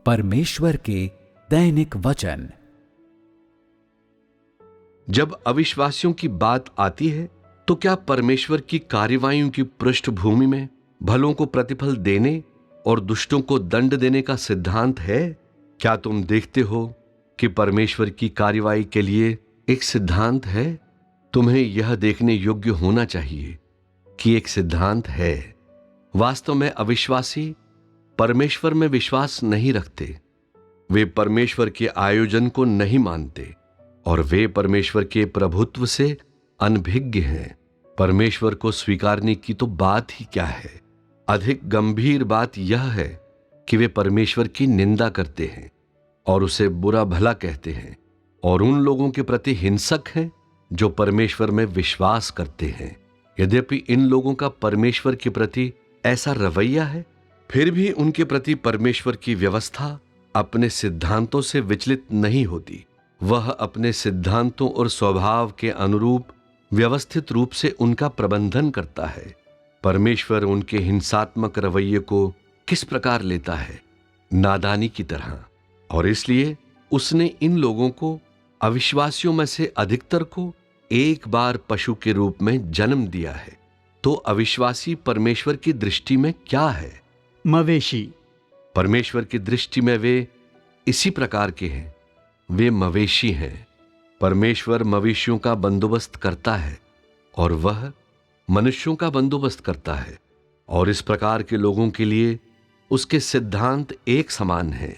परमेश्वर के दैनिक वचन। जब अविश्वासियों की बात आती है तो क्या परमेश्वर की कार्यवाहियों की पृष्ठभूमि में भलों को प्रतिफल देने और दुष्टों को दंड देने का सिद्धांत है? क्या तुम देखते हो कि परमेश्वर की कार्यवाही के लिए एक सिद्धांत है? तुम्हें यह देखने योग्य होना चाहिए कि एक सिद्धांत है। वास्तव में अविश्वासी परमेश्वर में विश्वास नहीं रखते, वे परमेश्वर के आयोजन को नहीं मानते और वे परमेश्वर के प्रभुत्व से अनभिज्ञ हैं। परमेश्वर को स्वीकारने की तो बात ही क्या है। अधिक गंभीर बात यह है कि वे परमेश्वर की निंदा करते हैं और उसे बुरा भला कहते हैं और उन लोगों के प्रति हिंसक हैं जो परमेश्वर में विश्वास करते हैं। यद्यपि इन लोगों का परमेश्वर के प्रति ऐसा रवैया है, फिर भी उनके प्रति परमेश्वर की व्यवस्था अपने सिद्धांतों से विचलित नहीं होती। वह अपने सिद्धांतों और स्वभाव के अनुरूप व्यवस्थित रूप से उनका प्रबंधन करता है। परमेश्वर उनके हिंसात्मक रवैये को किस प्रकार लेता है? नादानी की तरह। और इसलिए उसने इन लोगों को, अविश्वासियों में से अधिकतर को, एक बार पशु के रूप में जन्म दिया है। तो अविश्वासी परमेश्वर की दृष्टि में क्या है? मवेशी। परमेश्वर की दृष्टि में वे इसी प्रकार के हैं, वे मवेशी हैं। परमेश्वर मवेशियों का बंदोबस्त करता है और वह मनुष्यों का बंदोबस्त करता है, और इस प्रकार के लोगों के लिए उसके सिद्धांत एक समान हैं।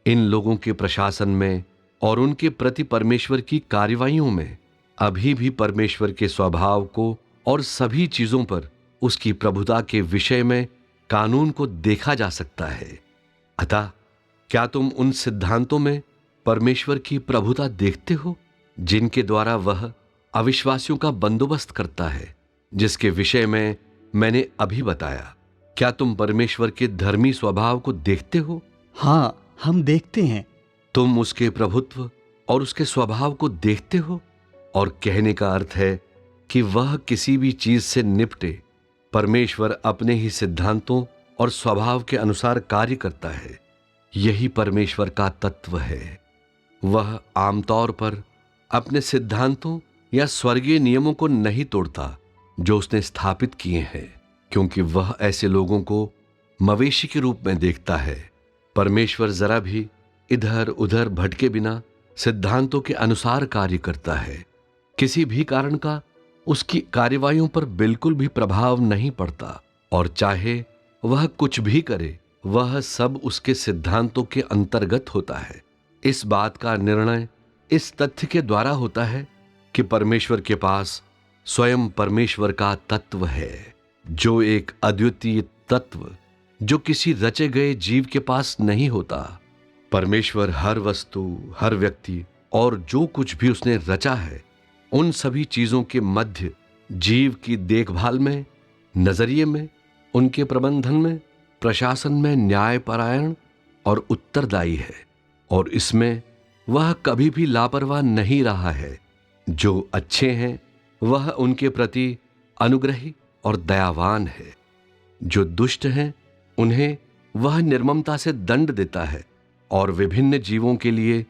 इन लोगों के प्रशासन में और उनके प्रति परमेश्वर की कार्यवाहियों में अभी भी परमेश्वर के स्वभाव को और सभी चीजों पर उसकी प्रभुता के विषय में कानून को देखा जा सकता है। अतः क्या तुम उन सिद्धांतों में परमेश्वर की प्रभुता देखते हो जिनके द्वारा वह अविश्वासियों का बंदोबस्त करता है, जिसके विषय में मैंने अभी बताया? क्या तुम परमेश्वर के धर्मी स्वभाव को देखते हो? हाँ, हम देखते हैं। तुम उसके प्रभुत्व और उसके स्वभाव को देखते हो, और कहने का अर्थ है कि वह किसी भी चीज से निपटे, परमेश्वर अपने ही सिद्धांतों और स्वभाव के अनुसार कार्य करता है। यही परमेश्वर का तत्व है। वह आमतौर पर अपने सिद्धांतों या स्वर्गीय नियमों को नहीं तोड़ता जो उसने स्थापित किए हैं, क्योंकि वह ऐसे लोगों को मवेशी के रूप में देखता है। परमेश्वर जरा भी इधर उधर भटके बिना सिद्धांतों के अनुसार कार्य करता है। किसी भी कारण का उसकी कार्यवाहियों पर बिल्कुल भी प्रभाव नहीं पड़ता, और चाहे वह कुछ भी करे, वह सब उसके सिद्धांतों के अंतर्गत होता है। इस बात का निर्णय इस तथ्य के द्वारा होता है कि परमेश्वर के पास स्वयं परमेश्वर का तत्व है, जो एक अद्वितीय तत्व जो किसी रचे गए जीव के पास नहीं होता। परमेश्वर हर वस्तु, हर व्यक्ति और जो कुछ भी उसने रचा है, उन सभी चीजों के मध्य जीव की देखभाल में, नजरिए में, उनके प्रबंधन में, प्रशासन में न्यायपरायण और उत्तरदायी है, और इसमें वह कभी भी लापरवाह नहीं रहा है। जो अच्छे हैं वह उनके प्रति अनुग्रही और दयावान है। जो दुष्ट हैं उन्हें वह निर्ममता से दंड देता है, और विभिन्न जीवों के लिए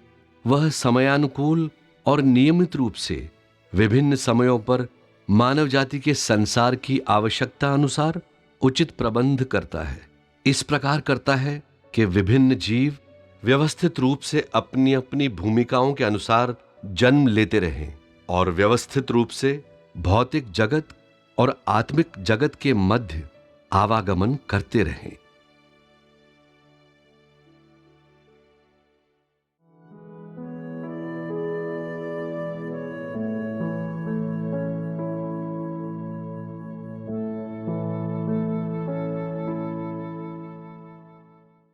वह समयानुकूल और नियमित रूप से विभिन्न समयों पर मानव जाति के संसार की आवश्यकता अनुसार उचित प्रबंध करता है। इस प्रकार करता है कि विभिन्न जीव व्यवस्थित रूप से अपनी अपनी भूमिकाओं के अनुसार जन्म लेते रहें और व्यवस्थित रूप से भौतिक जगत और आत्मिक जगत के मध्य आवागमन करते रहें।